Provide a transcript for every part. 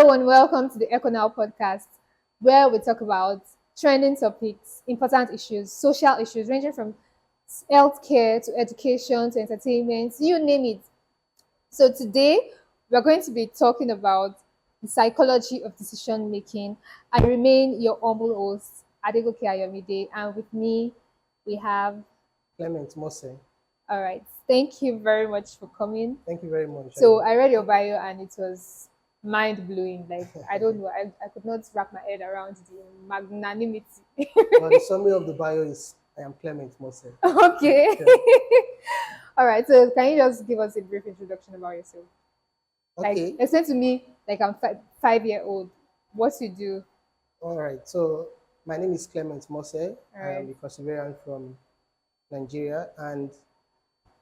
Hello and welcome to the Econal podcast, where we talk about trending topics, important issues, social issues ranging from healthcare to education to entertainment, you name it. So today we're going to be talking about the psychology of decision making. I remain your humble host, Adegoke Ayomide, and with me we have. Clement Mose. All right. Thank you very much for coming. Thank you very much. So I read your bio and it was mind blowing. Like I don't know, I could not wrap my head around the magnanimity. Well, the summary of the bio is I am Clement Mose. Okay. Yeah. All right. So can you just give us a brief introduction about yourself? Like Okay. explain to me like I'm 5 year old. What you do? All right. So my name is Clement Mose. All I am right. a Perseverant from Nigeria, and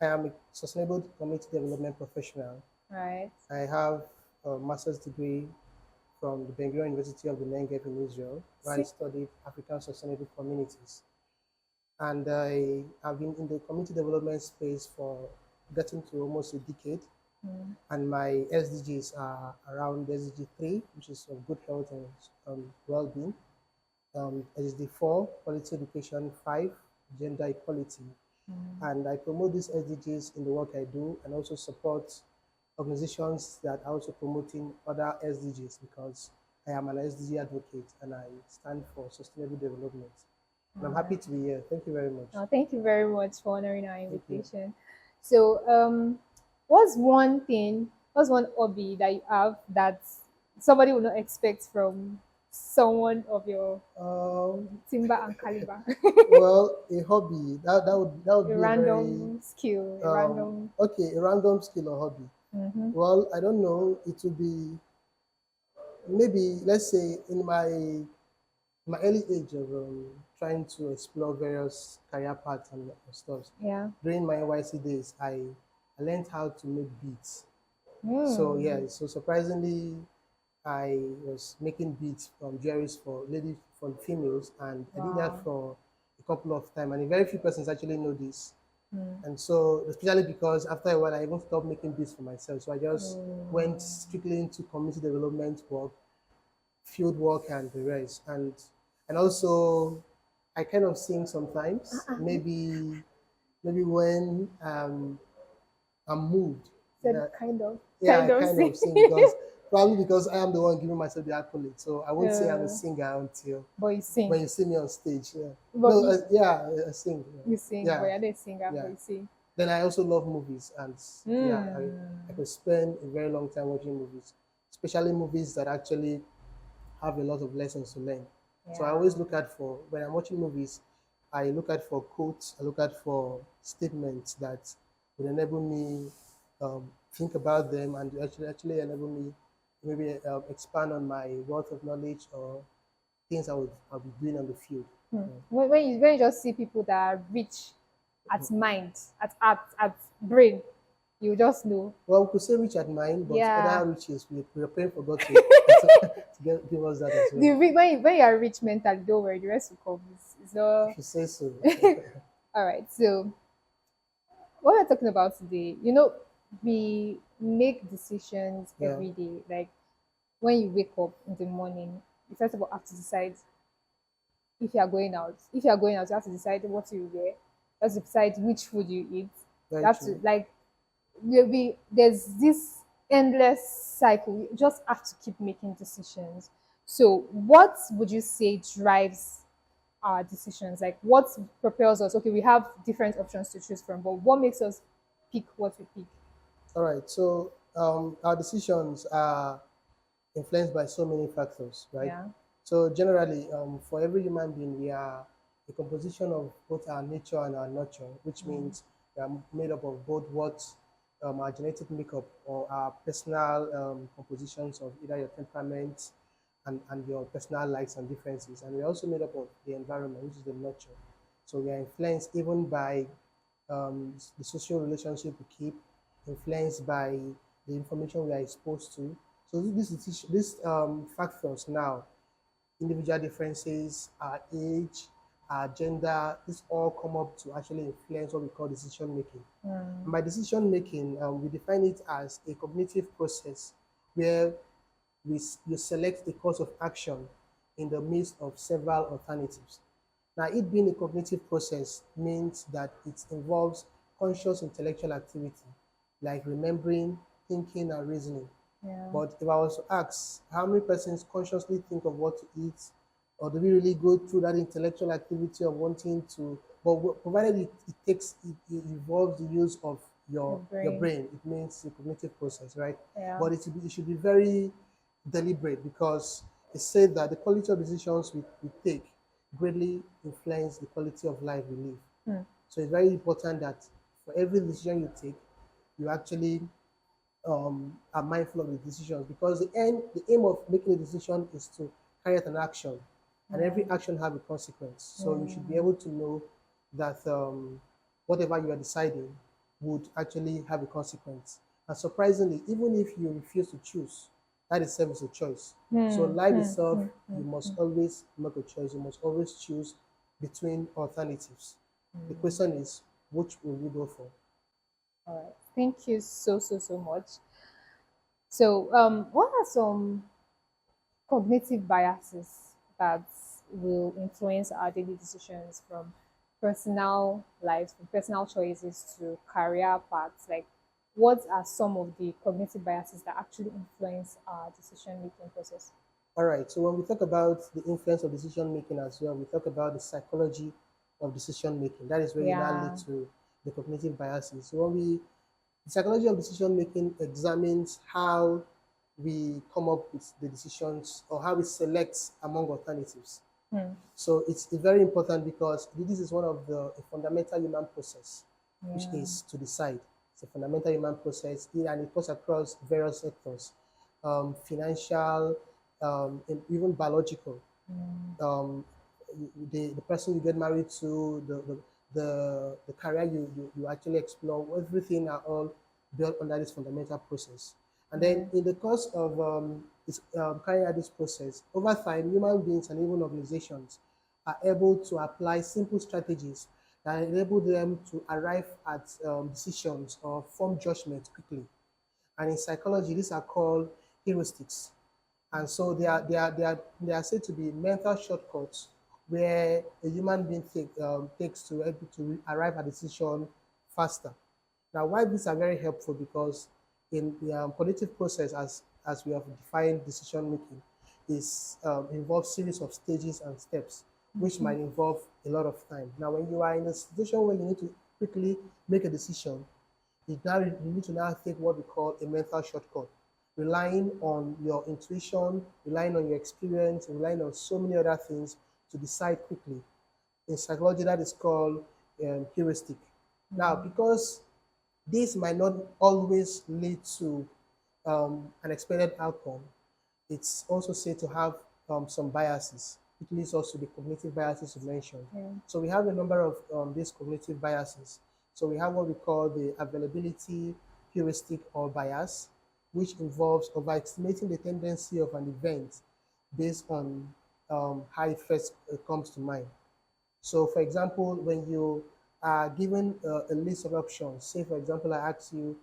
I am a sustainable community development professional. All right. I have a master's degree from the Ben Gurion University of the Negev in Israel, where I See? studied African sustainable communities. And I have been in the community development space for getting to almost a decade. Mm. And my SDGs are around SDG 3, which is of good health and well-being. SDG 4, quality education. 5, gender equality. And I promote these SDGs in the work I do, and also support organizations that are also promoting other SDGs, because I am an SDG advocate and I stand for sustainable development. And I'm happy to be here. Thank you very much. Oh, thank you very much for honoring our Thank you. invitation. So, what's one hobby that you have that somebody would not expect from someone of your timber and caliber? Well, a hobby that would A be a very random skill, a random. okay, a random skill or hobby. Mm-hmm. Well, I don't know. It would be maybe, let's say, in my early age of trying to explore various career paths and stuff. Yeah. During my NYC days, I learned how to make beats. So Mm. yeah, so surprisingly, I was making beats from jewelries for ladies, for females, and I did that Wow. for a couple of times, and very few persons actually know this. Mm. And so, especially because after a while, I even stopped making beats for myself. So I just went Mm. strictly into community development work, field work, and the rest. And also, I kind of sing sometimes. Maybe when I'm moved. Said That kind of, yeah, I kind of kind see. of sing because probably because I am the one giving myself the accolade. So I won't say I'm a Yeah. singer until But you sing. when you see me on stage. Yeah. But No, yeah, I sing. you sing. But Yeah, you're not a singer. But yeah. you sing. Then I also love movies, and yeah, I Mm. could spend a very long time watching movies, especially movies that actually have a lot of lessons to learn. So I Yeah. always look out for, when I'm watching movies, I look out for quotes, I look out for statements that will enable me think about them, and actually enable me maybe expand on my wealth of knowledge or things I'll be doing on the field. Hmm. Yeah. When you just see people that are rich at mind, at art, at brain, you just know. Well, we could say rich at mind, but Yeah. other riches, we're praying for God to give us that as well. When you are rich mentally, don't worry, the rest will come. It's not. If you say so. All right. So what we're talking about today, we make decisions Yeah. every day. Like when you wake up in the morning, you first of all have to decide if you are going out. If you are going out, you have to decide what you wear. You have to decide which food you eat. You Very have to true. like there's this endless cycle. You just have to keep making decisions. So what would you say drives our decisions? Like what propels us? Okay, we have different options to choose from, but what makes us pick what we pick? All right. So our decisions are influenced by so many factors, right? Yeah. So generally, for every human being, we are a composition of both our nature and our nurture, which means we are made up of both what our genetic makeup or our personal compositions of either your temperament and your personal likes and differences. And we're also made up of the environment, which is the nurture. So we are influenced even by the social relationship we keep, influenced by the information we are exposed to. So these factors now, individual differences, our age, our gender, this all come up to actually influence what we call decision making. And by decision making, we define it as a cognitive process where you select a course of action in the midst of several alternatives. Now, it being a cognitive process means that it involves conscious intellectual activity, like remembering, thinking, and reasoning. Yeah. But if I was to ask, how many persons consciously think of what to eat, or do we really go through that intellectual activity of wanting to? But provided it takes, it involves the use of The your brain. brain, it means the cognitive process, right? Yeah. But it should be very deliberate because it said that the quality of decisions we take greatly influence the quality of life we live. Hmm. So it's very important that for every decision you take, you actually are mindful of the decisions because the aim of making a decision is to carry out an action, and Yeah. every action have a consequence. So you should be Mm. able to know that whatever you are deciding would actually have a consequence. And surprisingly, even if you refuse to choose, that itself is a choice. So Hmm. life Hmm. itself, Hmm. you Hmm. must always make a choice. You must always choose between alternatives. The question is, which will you go for? All right. Thank you so much. So, what are some cognitive biases that will influence our daily decisions from personal lives, from personal choices to career paths? Like, what are some of the cognitive biases that actually influence our decision making process? All right. So when we talk about the influence of decision making as well, we talk about the psychology of decision making. That is where you now lead Yeah. to the cognitive biases. So the psychology of decision making examines how we come up with the decisions or how we select among alternatives. Hmm. So it's very important because this is one of the a fundamental human process, which Yeah. is to decide. It's a fundamental human process, and it goes across various sectors, financial, and even biological. Um, the person you get married to, the career you actually explore, everything are all built under this fundamental process. And then Yeah. in the course of carrying out this process, over time, human beings and even organizations are able to apply simple strategies that enable them to arrive at decisions or form judgment quickly. And in psychology, these are called heuristics. And so they are said to be mental shortcuts where a human being takes to able to arrive at a decision faster. Now, why these are very helpful because in the cognitive process, as we have defined decision making, is involves series of stages and steps, which might involve a lot of time. Now, when you are in a situation where you need to quickly make a decision, you need to now take what we call a mental shortcut, relying on your intuition, relying on your experience, relying on so many other things to decide quickly. In psychology, that is called heuristic. Now, because this might not always lead to an expected outcome, it's also said to have some biases, which leads us to the cognitive biases you mentioned. Yeah. So we have a number of these cognitive biases. So we have what we call the availability heuristic or bias, which involves overestimating the tendency of an event based on how it first comes to mind. So, for example, when you are given a list of options, say, for example, I ask you,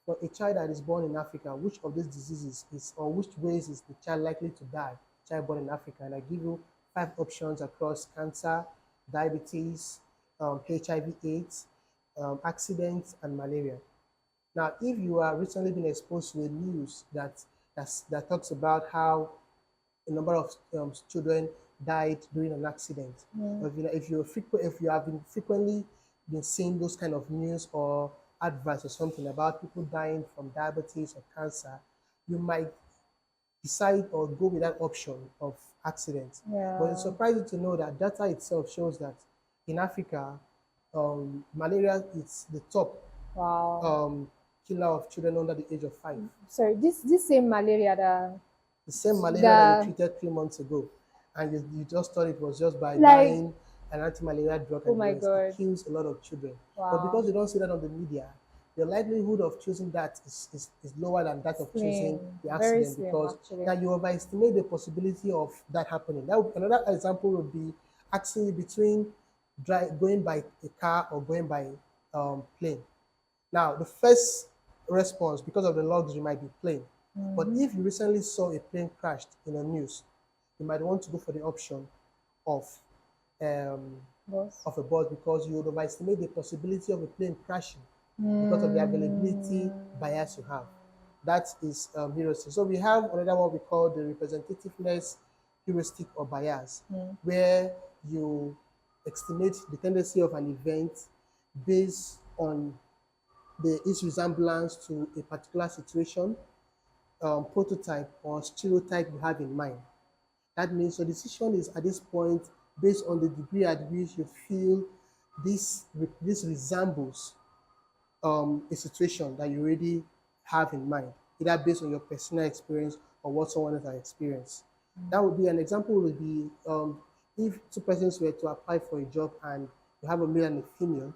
for a child that is born in Africa, which of these diseases is, or which ways is the child likely to die? Child born in Africa, and I give you 5 options across cancer, diabetes, HIV/AIDS, accidents, and malaria. Now, if you are recently been exposed to a news that talks about how a number of children died during an accident. Yeah. Or if you have been frequently been seeing those kind of news or adverts or something about people dying from diabetes or cancer, you might decide or go with that option of accident. But it's Yeah. surprising to know that data itself shows that in Africa, malaria is the top Wow. um, killer of children under the age of 5. Sorry, this same malaria that The same malaria that you that treated 3 months ago, and you just thought it was just by like buying an anti-malaria drug oh and the my rest. It god. kills a lot of children. But Wow. because you don't see that on the media, the likelihood of choosing that is lower than that of choosing Slim. the Very accident slim because actually. now you overestimate the possibility of that happening. Another example would be asking you between going by a car or going by plane. Now, the first response, because of the luxury, might be plane. But if you recently saw a plane crashed in the news, you might want to go for the option of um, Boss. of a bus because you would overestimate the possibility of a plane crashing because of the availability Mm, bias you have. That is heuristic. So we have another one we call the representativeness heuristic or bias, mm, where you estimate the tendency of an event based on its resemblance to a particular situation, prototype, or stereotype you have in mind. That means your decision is at this point based on the degree at which you feel this resembles a situation that you already have in mind, either based on your personal experience or what someone else has experienced. That would be an example would be if two persons were to apply for a job and you have a male and a female,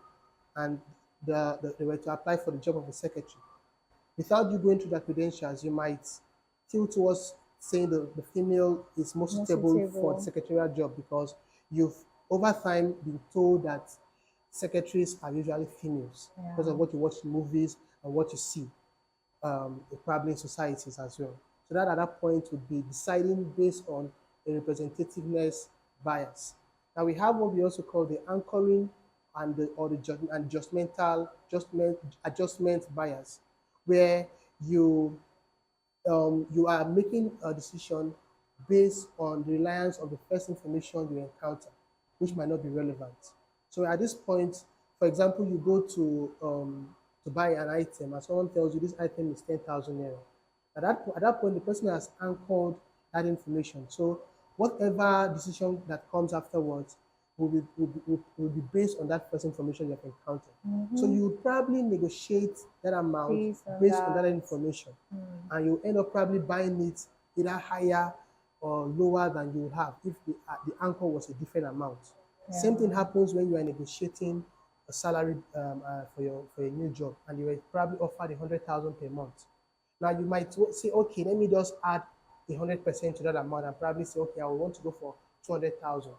and they were to apply for the job of a secretary. Without you going through their credentials, you might tilt towards saying the female is most more suitable for the suitable. secretarial job because you've over time been told that secretaries are usually females because Yeah. of what you watch in movies and what you see probably in societies as well. So that at that point would be deciding based on a representativeness bias. Now we have what we also call the anchoring and the or the adjustment bias, where you you are making a decision based on the reliance of the first information you encounter, which might not be relevant. So at this point, for example, you go to buy an item and someone tells you this item is 10,000 naira. At that point, the person has anchored that information. So whatever decision that comes afterwards will be based on that first information you have encountered. So Mm-hmm. you would probably negotiate that amount Based on based on that that. information, Mm, and you end up probably buying it either higher or lower than you would have if the anchor was a different amount. Same thing yeah. happens when you are negotiating a salary for your new job, and you were probably offered 100,000 per month. Now you might say, okay, let me just add 100% to that amount and probably say, okay, I would want to go for 200,000.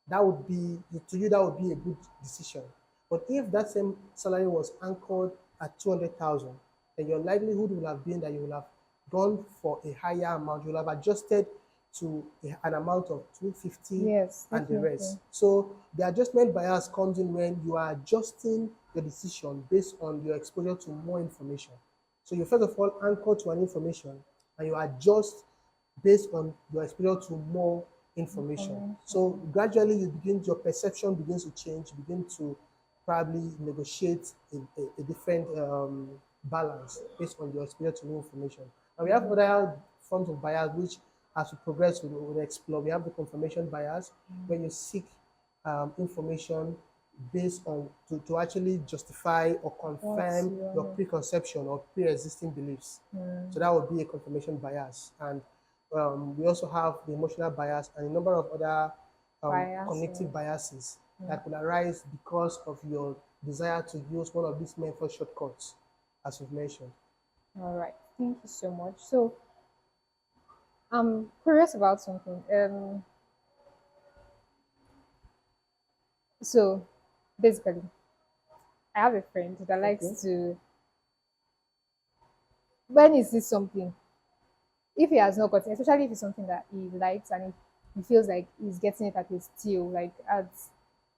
That would be to you that would be a good decision. But if that same salary was anchored at 200,000, then your likelihood will have been that you will have gone for a higher amount. You will have adjusted to an amount of 250 Yes, and the definitely. rest. So the adjustment bias comes in when you are adjusting your decision based on your exposure to more information. So you first of all anchor to an information and you adjust based on your exposure to more information. So Information. gradually your perception begins to change, you begin to probably negotiate a different balance based on your exposure to new information. And we have other forms of bias which as we progress we'll explore. We have the confirmation bias where you seek information based on to actually justify or What confirm you your want preconception or pre-existing beliefs. to So that would be a confirmation bias. And we also have the emotional bias and a number of other bias. cognitive biases Mm. that could arise because of your desire to use one of these mental shortcuts, as we've mentioned. All right. Thank you so much. So I'm curious about something. So basically, I have a friend that Okay. likes to. When is this something? If he has not gotten, especially if it's something that he likes and he feels like he's getting it at a steal, like at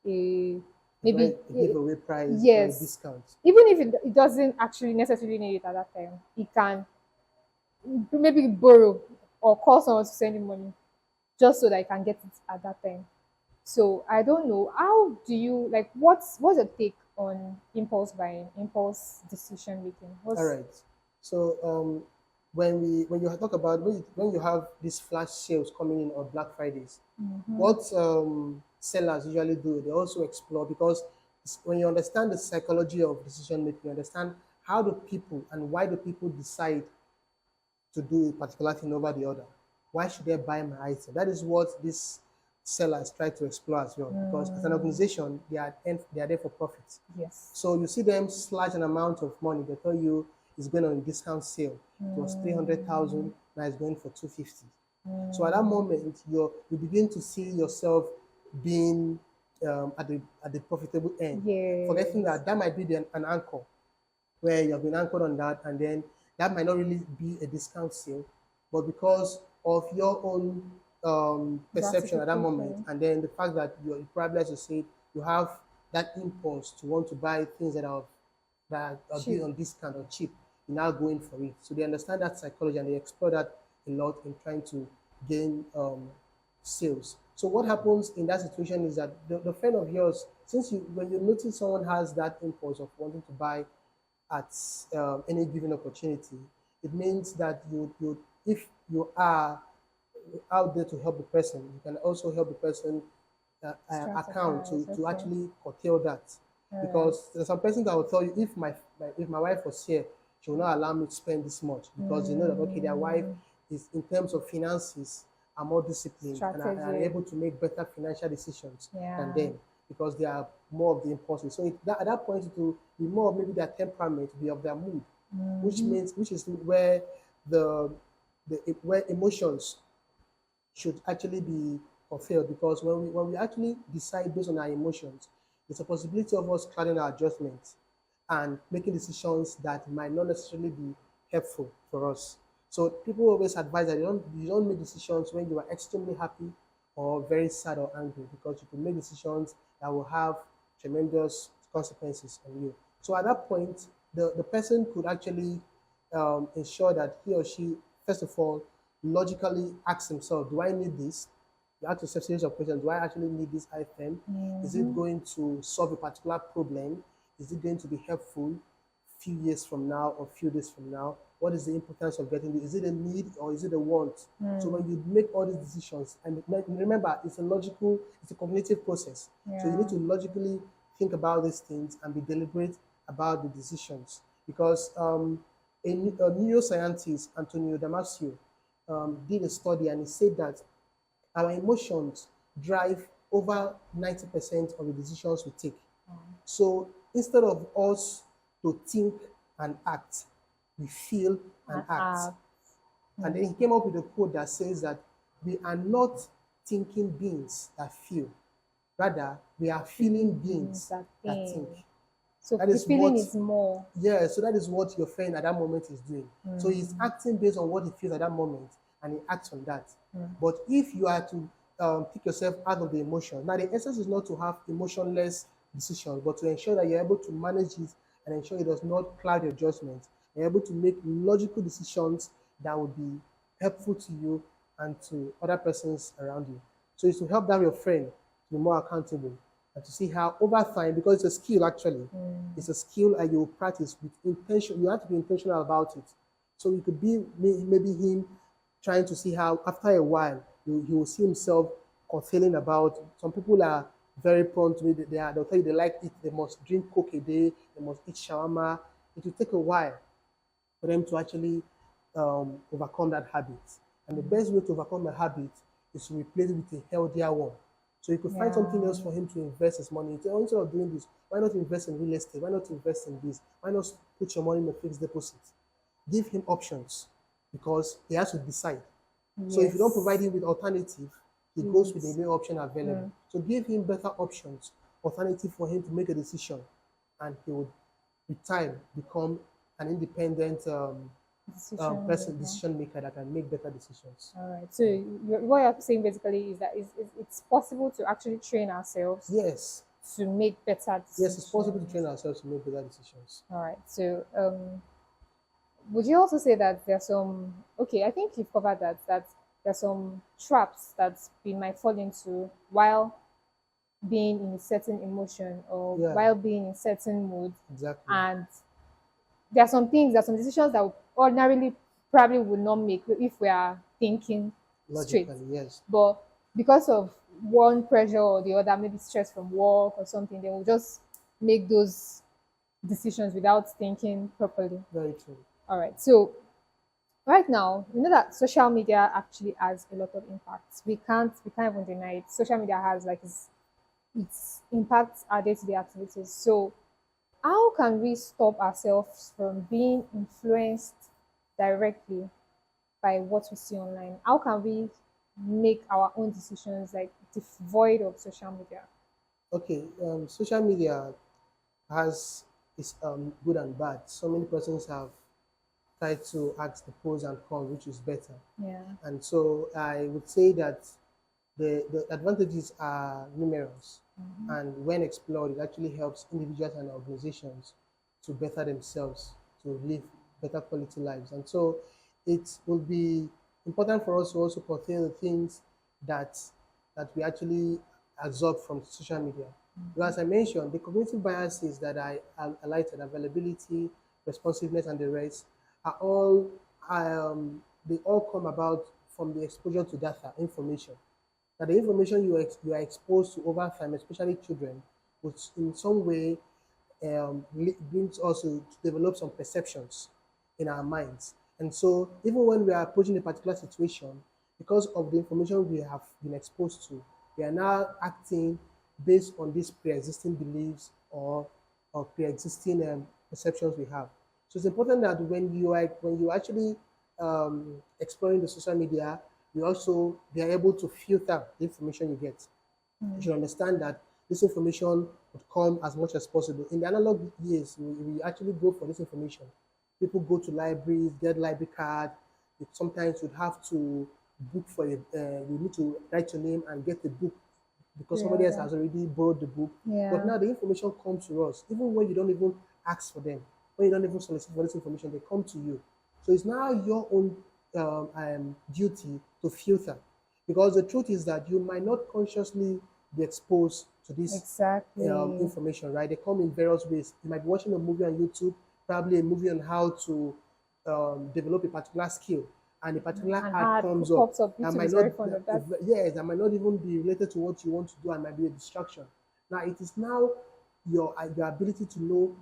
a maybe A giveaway price or a yes, discount. even if it doesn't actually necessarily need it at that time, he can maybe borrow or call someone to send him money just so that he can get it at that time. So I don't know. How do you like what's your take on impulse buying, impulse decision making? All What's right. So when you talk about when you have these flash sales coming in on Black Fridays, what sellers usually do, they also explore because when you understand the psychology of decision making, you understand how do people and why do people decide to do a particular thing over the other. Why should they buy my item? That is what these sellers try to explore as well. Because as an organization, they are there for profit. yes. So you see them slash an amount of money. They tell you it's going on a discount sale. It was 300,000. Now it's going for 250. So at that moment, you begin to see yourself being at the profitable end, forgetting Yes. that that might be an anchor where you have been anchored on that, and then that might not really be a discount sale, but because of your own perception at that moment, Gratification. and then the fact that you probably, as you say, you have that impulse to want to buy things that are being Cheap. on discount or cheap, you're now going for it. So they understand that psychology and they explore that a lot in trying to gain sales. So what happens in that situation is that the friend of yours, since when you notice someone has that impulse of wanting to buy at any given opportunity, it means that if you are out there to help the person, you can also help the person account Strategize. to Okay. actually curtail that. All right. Because there's some person that will tell you, if my wife was here, she will not allow me to spend this much, because they know that, okay, their wife Mm, is, in terms of finances, are more disciplined and are strategic. able to make better financial decisions than Yeah. them, because they are more of the impulses. So at that point, it will be more of maybe their temperament, be of their mood, Mm-hmm. which is where the where emotions should actually be fulfilled, because when we actually decide based on our emotions, there's a possibility of us clouding our judgment and making decisions that might not necessarily be helpful for us. So people always advise that you don't make decisions when you are extremely happy or very sad or angry, because you can make decisions that will have tremendous consequences on you. So at that point, the person could actually ensure that he or she, first of all, logically asks himself, do I need this? You ask yourself a series of questions. Do I actually need this item? Is it Mm-hmm. going to solve a particular problem? Is it going to be helpful few years from now or few days from now? What is the importance of getting it? Is it a need or is it a want? So Mm. when you make all these decisions, and remember, it's a cognitive process. So you need Yeah. to logically think about these things and be deliberate about the decisions. Because a neuroscientist, Antonio Damasio, did a study, and he said that our emotions drive over 90% of the decisions we take. So instead of us to think and act, we feel and And act. app. And then he came up with a quote that says that we are not thinking beings that feel. Rather, we are feeling Feeling beings beings that that think. think. So That the is feeling what, is more. yeah, so that is what your friend at that moment is doing. So he's Mm. acting based on what he feels at that moment, and he acts on that. Mm. But if you are to take yourself out of the emotion, now the essence is not to have emotionless decisions, but to ensure that you're able to manage it and ensure it does not cloud your judgment. You're able to make logical decisions that would be helpful to you and to other persons around you. So it's to help that your friend to be more accountable and to see how over time, because it's a skill actually, it's a skill and you practice with intention. You have to be intentional about it. So it could be maybe him trying to see how after a while he will see himself feeling about. Some people are very prone to it. They'll tell you they like it. They must drink Coke a day. They must eat shawarma. It will take a while for them to actually overcome that habit. And the best way to overcome a habit is to replace it with a healthier one. So you could find something Yeah. else for him to invest his money into. Instead of doing this, why not invest in real estate? Why not invest in this? Why not put your money in a fixed deposit? Give him options, because he has to decide. So if you don't provide Yes. him with alternative, he You goes would. with the new option available. So give him better options, alternative for him to make a decision, and he would, with time, become an independent Decision person, maker. decision maker that can make better decisions. All right. So what you're saying basically is that it's possible to actually train ourselves Yes, to make better yes, it's possible to train decisions. ourselves to make better decisions. All right. So would you also say that there's some, okay, I think you've covered that there's some traps that we might fall into while being in a certain emotion or Yeah, while being in certain mood, exactly. and there are some decisions that we ordinarily probably would not make if we are thinking straight. Logically, yes. But because of one pressure or the other, maybe stress from work or something, they will just make those decisions without thinking properly. Very true. All right. So right now, you know that social media actually has a lot of impacts. We can't even deny it. Social media has like its impacts our day-to-day activities. So how can we stop ourselves from being influenced directly by what we see online? How can we make our own decisions like devoid of social media? Okay, social media has its good and bad. So many persons have try to ask the pros and cons, which is better. Yeah. And so I would say that the advantages are numerous. And when explored, it actually helps individuals and organizations to better themselves, to live better quality lives. And so it will be important for us to also curtail the things that we actually absorb from social media. Because as I mentioned, the cognitive biases that I highlighted, availability, responsiveness, and the rest, are all they all come about from the exposure to data, information. That the information you are exposed to over time, especially children, which in some way brings us to develop some perceptions in our minds. And so, even when we are approaching a particular situation, because of the information we have been exposed to, we are now acting based on these pre-existing beliefs or pre-existing perceptions we have. So it's important that when you actually exploring the social media, you also be able to filter the information you get. You should understand that this information would come as much as possible. In the analog years, we actually go for this information. People go to libraries, get library card. Sometimes you'd have to book for you need to write your name and get the book because somebody else Yeah. has already borrowed the book. But Yeah. now the information comes to us, even when you don't even ask for them, when you don't even solicit for this information, they come to you. So it's now your own duty to filter. Because the truth is that you might not consciously be exposed to this Exactly. information, right? They come in various ways. You might be watching a movie on YouTube, probably a movie on how to develop a particular skill, and a particular And ad ad comes up. pops up. That YouTube might is not, very fond of that. yes, that might not even be related to what you want to do, and might be a distraction. Now, it is now your ability to know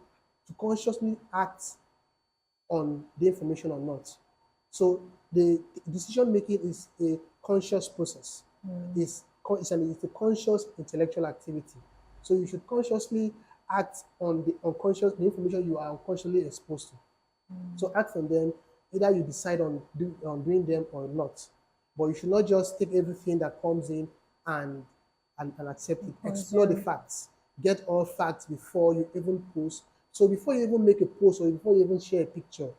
to consciously act on the information or not. So the decision making is a conscious process. It's a conscious intellectual activity. So you should consciously act on the information you are unconsciously exposed to. So act on them. Either you decide on doing them or not. But you should not just take everything that comes in and and accept it. Explore the Consume. facts. Get all facts before you even post. So before you even make a post or before you even share a picture,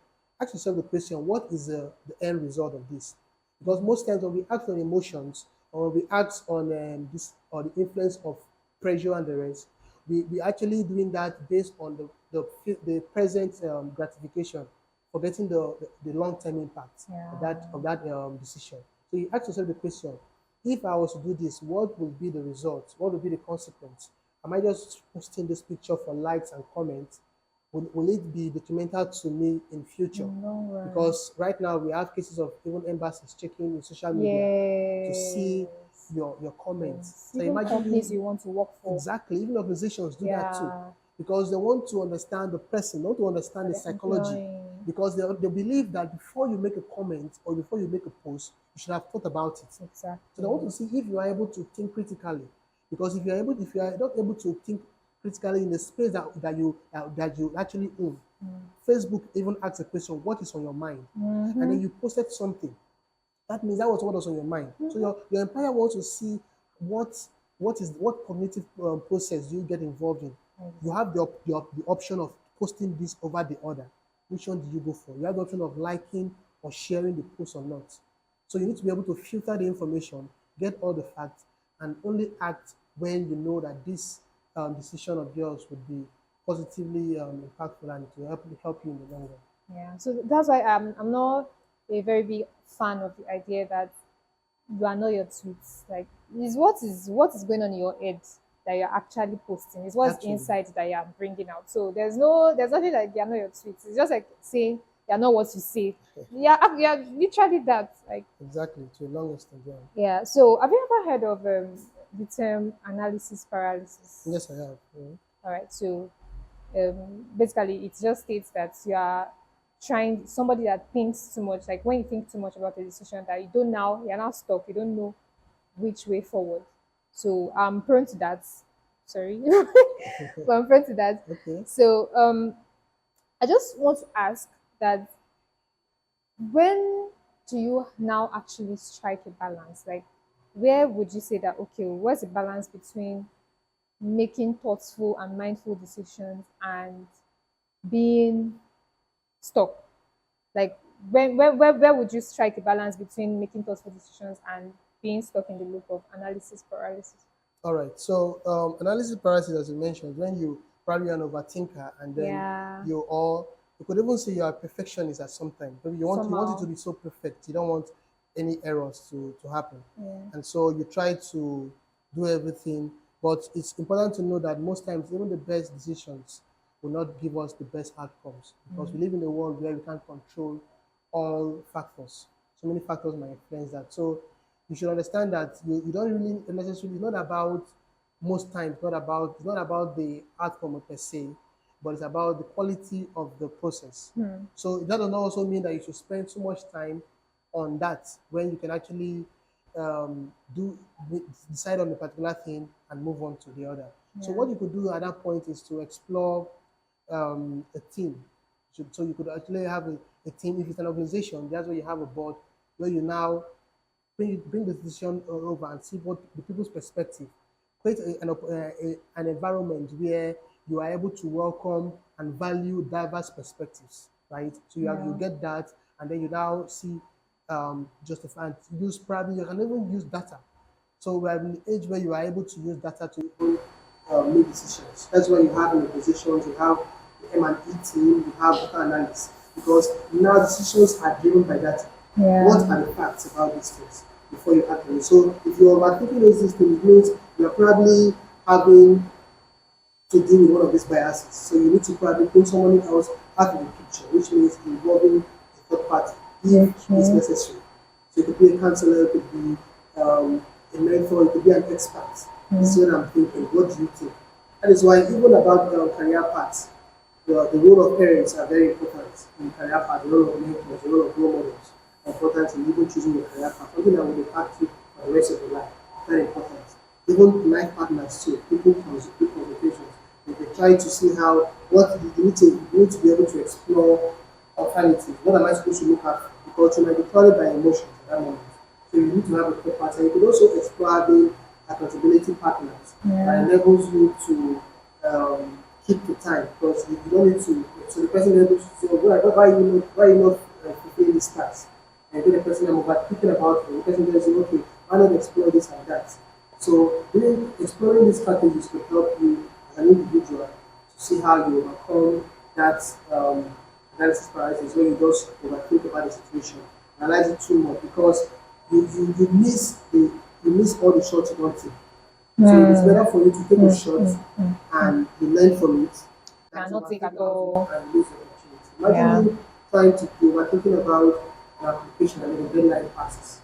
ask yourself the question: what is the end result of this? Because most times when we act on emotions or when we act on this or the influence of pressure and the rest, we actually doing that based on the present gratification, forgetting the long-term impact Yeah. of that decision. So you ask yourself the question: if I was to do this, what will be the result? What will be the consequence? Am I just posting this picture for likes and comments? Will it be detrimental to me in future? In the long run. Because right now we have cases of even embassies checking in social media to see Yes. your comments. Yes. So Even imagine companies you want to work for. exactly, even organizations do that too, Yeah. because they want to understand the person, not to understand For the the psychology. employee. Because they believe that before you make a comment or before you make a post, you should have thought about it. So they want to Exactly. see if you are able to think critically. Because if you are not able to think critically in the space that you actually own, Facebook even asks a question: what is on your mind? And then you posted something. That means that was what was on your mind. So your employer wants to see what what cognitive process do you get involved in. You have the option of posting this over the other. Which one do you go for? You have the option of liking or sharing the post or not. So you need to be able to filter the information, get all the facts, and only act when you know that this decision of yours would be positively impactful and to help you in the long run. Yeah. So that's why I'm not a very big fan of the idea that you are not your tweets. Like is what is going on in your head that you're actually posting. It's what's Actually, inside that you're bringing out. So there's nothing like you're not your tweets. It's just like saying you're not what you say. Yeah, literally that. Like exactly, to a long extent, yeah. yeah. So have you ever heard of the term analysis paralysis? Yes, I have. Yeah. All right. So basically it just states that you are trying somebody that thinks too much, like when you think too much about a decision that you're now stuck, you don't know which way forward. So I'm prone to that. Sorry. But I'm prone to that. Okay. So I just want to ask that when do you now actually strike a balance? Like where would you say that okay, what's the balance between making thoughtful and mindful decisions and being stuck? Like, where would you strike a balance between making thoughtful decisions and being stuck in the loop of analysis paralysis? All right. So analysis paralysis, as you mentioned, when you probably an overthinker, and then Yeah, you could even say you are a perfectionist at some time. Maybe you want it to somehow. be so perfect. You don't want any errors to happen, Yeah, and so you try to do everything. But it's important to know that most times, even the best decisions will not give us the best outcomes, because we live in a world where we can't control all factors. So many factors might influence that. So you should understand that you don't really necessarily, it's not about, most times, not about the outcome per se, but it's about the quality of the process. So that does not also mean that you should spend so much time on that when you can actually do decide on a particular thing and move on to the other. So yeah, what you could do at that point is to explore a team. So you could actually have a team. If it's an organization, that's where you have a board where you now bring the decision over and see what the people's perspective. Create an environment where you are able to welcome and value diverse perspectives, right? So you yeah, get that, and then you now see justify and use, probably you can even use data. So we're in the age where you are able to use data to even make decisions. That's why you have in the positions, you have the M&E team, you have data analysis, because now decisions are driven by data. What yeah, are the facts about these things before you act on it? So if you're overthinking these things, it means you're probably having to deal with one of these biases. So you need to probably bring someone else out of the picture, which means involving a third party if it's okay, necessary. So it could be a counselor, it could be a mentor, it could be an expert. This is what I'm thinking. What do you think? That is why even about career paths, the role of parents are very important in career path, the role of mentors, the role of role models are important in even choosing your career path, something that will impact you for the rest of your life. Very important. Even life partners too, people consultations, they try to see how what you need to be able to explore alternatives. What am I supposed to look at? Because you might be clouded by emotions at that moment. So you need to have a third party. You could also explore having accountability partners that yeah, enables you to keep the time, because you don't need to. So the person is able to say, why you not fulfilling this task? And then the person I'm over thinking about it, the person says, okay, why not explore this and that? So really exploring these strategies will help you as an individual to see how you overcome that analysis paralysis, when you just overthink about the situation, analyze it too much, because you miss all the shots you want to. So it's better for you to take a shot and you learn from it than to cannot take overthink at about it all. and lose the opportunity. Yeah, Imagine you trying to be overthinking about an application and then the deadline passes,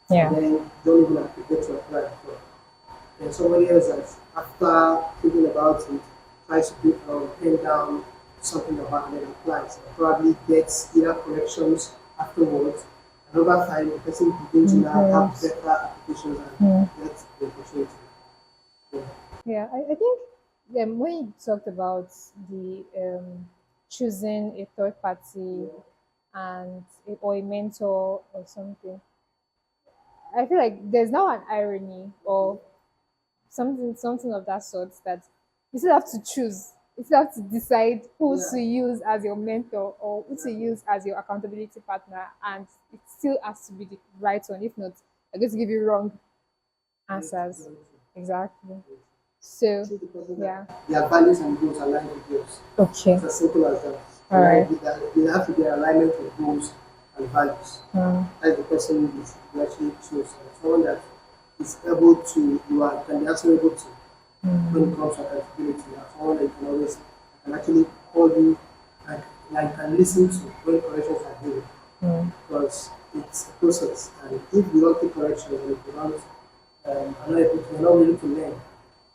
and yeah, then you don't even have to get to apply for. And somebody else that after thinking about it tries to pen down something about and then applies and probably gets either corrections afterwards. And over time, the person begins to now have improves. better applications Mm. and get the opportunity. Yeah. Yeah, I think when you talked about the choosing a third party and or a mentor or something, I feel like there's now an irony or something of that sort, that you still have to choose. You still have to decide who Yeah. to use as your mentor or who to use as your accountability partner, and it still has to be the right one. If not, I'm going to give you wrong Yes, answers. very true. Exactly. So, Choose the person that yeah. their values and goals align with yours. Okay. It's as simple as that. All right. There have to be an alignment of goals and values. Mm. That's the person you actually choose. And someone that is able to, you are can be actually able to, when it comes to accountability. You are someone that you can always can actually call you and can listen to when corrections are given, because it's a process. And if you don't take corrections and if you don't are not able to, you're not willing to learn,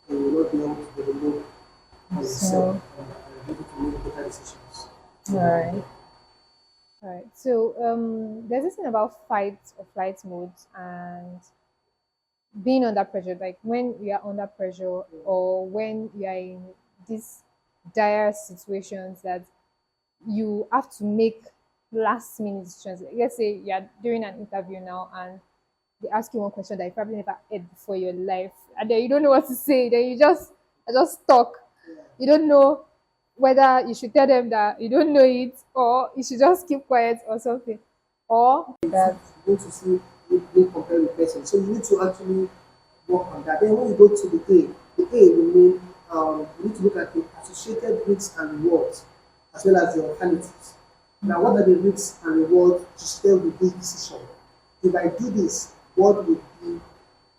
then you will not be able to develop on yourself So, and be able to make better decisions. all right. All right. So, there's this thing about fight or flight modes and being under pressure. Like when we are under pressure or when we are in these dire situations that you have to make last minute decisions. Let's say you're doing an interview now and they ask you one question that you probably never heard before in your life, and then you don't know what to say. Then you just talk. Yeah. You don't know. whether you should tell them that you don't know it or you should just keep quiet or something. Or that. You need to see you compare with person. So you need to actually work on that. Then when you go to the A will mean you need to look at the associated risks and rewards as well as the alternatives. Now, what are the risks and rewards to stay with this decision? If I do this, what would be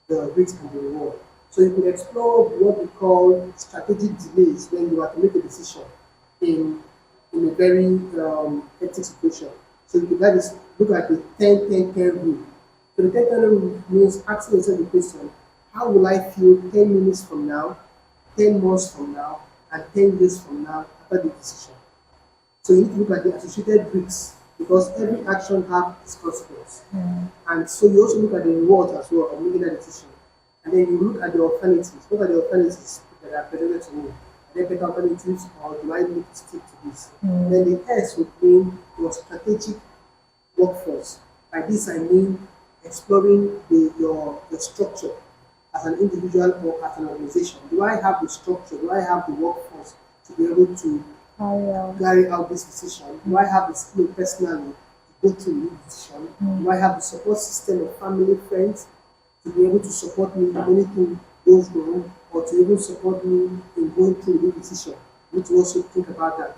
the risk and the reward? So you could explore what we call strategic delays when you have to make a decision in in a very hectic situation. So that is look at the 10-10-10 rule. So the 10-10 rule means asking yourself the question, how will I feel 10 minutes from now, 10 months from now, and 10 years from now after the decision? So you need to look at the associated risks because every action has its consequence. And so you also look at the reward as well of making that decision. And then you look at the alternatives. What are the alternatives that are presented to me? Are there better alternatives or do I need to stick to this? Then the S would mean your strategic workforce. By this I mean exploring your structure as an individual or as an organization. Do I have the structure? Do I have the workforce to be able to carry out this decision? Do I have the skill personally to go through this decision? Do I have the support system of family, friends to be able to support me if anything goes wrong or to even support me in going through the decision? You need to also think about that.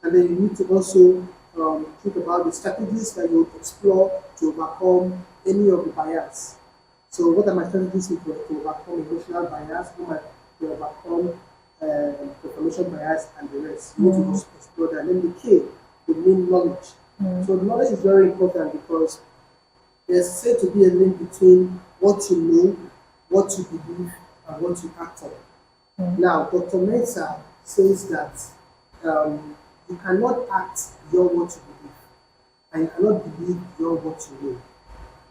And then you need to also think about the strategies that you would explore to overcome any of the bias. So what are my strategies to overcome emotional bias? How am I to overcome confirmation bias and the rest? You need to just explore that. And then the K would mean knowledge. So knowledge is very important because there's said to be a link between what you know, what you believe, and what you act on. Now, Dr. Mensah says that you cannot act beyond what you believe, and you cannot believe beyond what you know.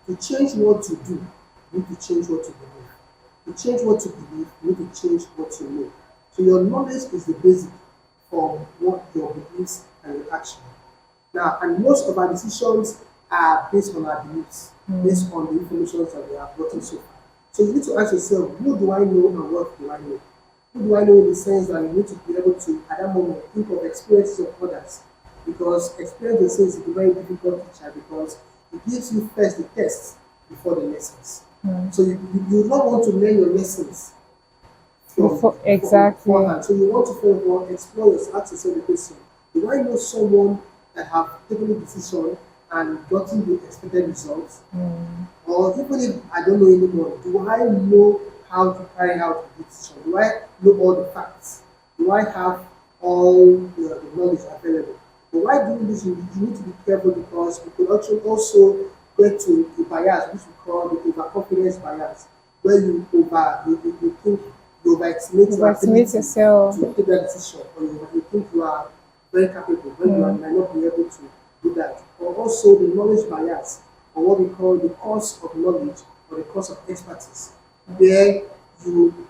To change what you do, you need to change what you believe. To change what you believe, you need to change what you know. So your knowledge is the basic for what your beliefs and your action. Now, and most of our decisions are based on our beliefs, based on the information that we have gotten so far. So you need to ask yourself, who do I know and what do I know? Who do I know in the sense that you need to be able to, at that moment, think of experiences of others? Because experience is a very difficult teacher because it gives you first the test before the lessons. So you don't want to learn your lessons Exactly. beforehand. So you want to first of all explore yourself, ask yourself the question, do I know someone that have taken a decision and gotten the expected results? Or even if I don't know anyone, do I know how to carry out the decision? Do I know all the facts? Do I have all the knowledge available? But while doing this, you need to be careful because you could also get to a bias, which we call the overconfidence bias, where you think you overestimate your Overestimate ability yourself. to take that decision, or you think you are very capable when you might not be able to do that. Or also the knowledge bias, or what we call the cost of knowledge or the cost of expertise, where you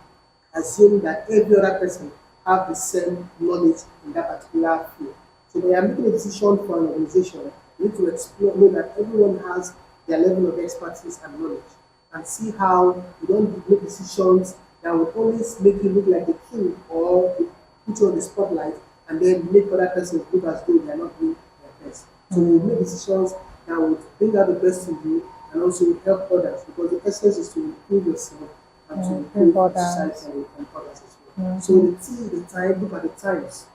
assume that every other person have the same knowledge in that particular field. So when you're making a decision for an organization, you need to explore know that everyone has their level of expertise and knowledge and see how you don't make decisions that will always make you look like the king or put you on the spotlight and then make other persons look as though they are not doing their best. So you make decisions that would bring out the best in you and also help others because the essence is to improve yourself and to improve society and others as well. So the T, the time, look at the times.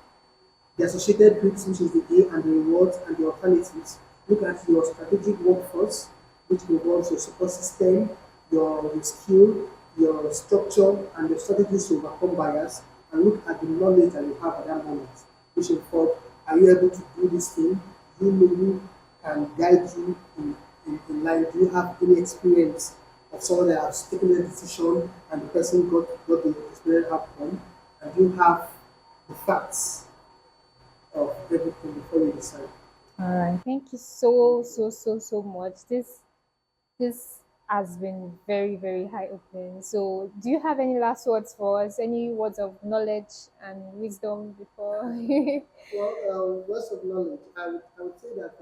The associated risks, which is the A, and the rewards and the alternatives. Look at your strategic workforce, which involves your support system, your skill, your structure, and your strategies to overcome bias. And look at the knowledge that you have at that moment, which involves are you able to do this thing? Do you know who can guide you in life? Do you have any experience of someone that has taken a decision and the person got the experience outcome? And do you have the facts of everything before you decide? All right. Thank you so much. This has been very, very eye opening. So, do you have any last words for us? Any words of knowledge and wisdom before? Well, lots of knowledge. I would say that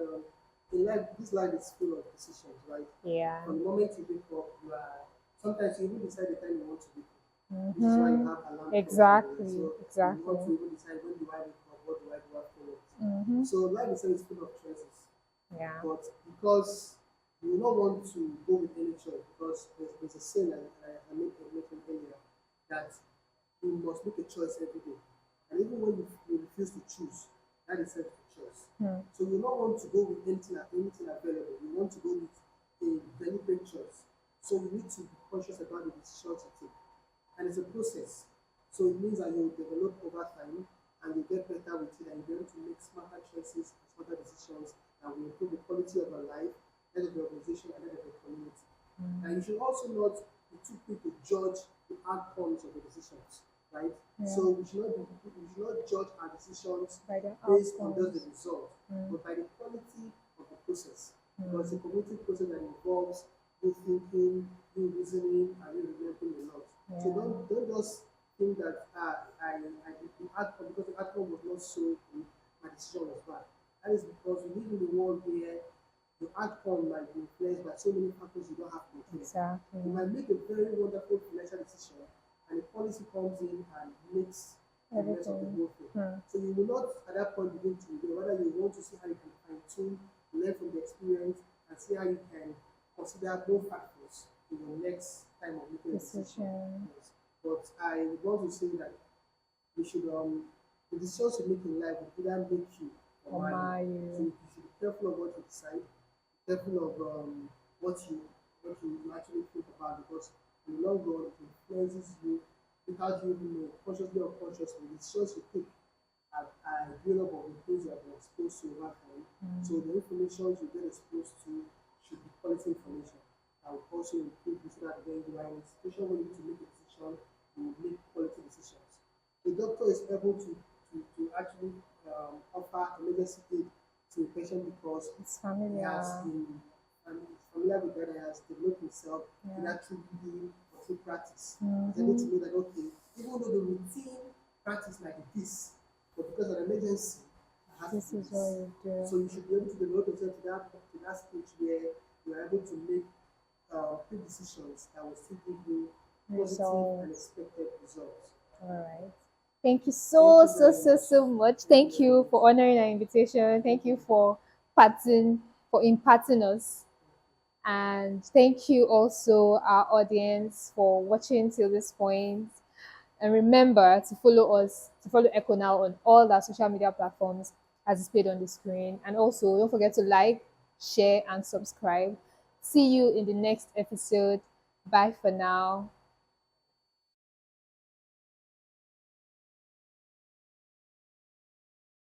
in life, this life is full of decisions, right? Yeah. From the moment you wake up, you are sometimes you even decide the time you want to wake up. This is why you Mm-hmm. have alarm clocks and all that. Exactly. So you want Exactly. to even decide when do I wake up Mm-hmm. So life itself is full of choices. Yeah. But because you will not want to go with any choice, because there's a saying that I mentioned earlier that you must make a choice every day. And even when you refuse to choose, that is self choice. Hmm. So you not want to go with anything available. You want to go with a deliberate choice. So you need to be conscious about the decisions you take. And it's a process. So it means that you develop over time and you get better with it and you're able to make smarter choices, smarter decisions that will improve the quality of your life, that of your organization, and that of your community. And you should also not be too quick to judge the outcomes of the decisions, right? Yeah. So we should not judge our decisions By the based on just the outcomes. result, Mm. but by the quality of the process. Because Mm. it's a cognitive process that involves you thinking, you reasoning, and you remembering a lot. So Yeah. don't just think that I the outcome because the outcome was not so good, my decision was bad. That is because we live in a world where the outcome might be influenced by so many factors you don't have control. You Exactly. might make a very wonderful financial decision, and a policy comes in and makes the mess of the Everything. whole thing. Hmm. So you will not at that point begin to regret. Rather, you want to see how you can fine tune, learn from the experience, and see how you can consider more factors in your next time of making a decision. Decision. Yes. But I would want to say that we should the decisions you make in life will either make you or Or marry you. my So you. you should be careful of what you decide, careful of what you you actually think about because in the long run it influences you without you even know, consciously or unconsciously. The decisions you take are built up of the things you have been exposed to over time. So the information you get exposed to should be quality information. That will also improve you so that when you are in a situation where you need to make a decision, you will make quality decisions. The doctor is able to actually offer emergency aid to a patient because It's he has familiar. been is familiar with that and has developed himself Yeah. either through reading or through practice. He's able to Mm-hmm. know that okay, even though the routine practice might be this, but because of an emergency, I have to This do is what this. you do. So you should be able to develop yourself to that stage where you are able to make quick decisions that will still give you positive and Results. expected results. All right. Thank you Thank so, you so, very so, much. so much. Thank you Thank very you much. for honoring our invitation. Thank Thank you you. for imparting us. And thank you also, our audience, for watching till this point. And remember to follow us, to follow Echo Now on all our social media platforms as displayed on the screen. And also, don't forget to like, share, and subscribe. See you in the next episode. Bye for now.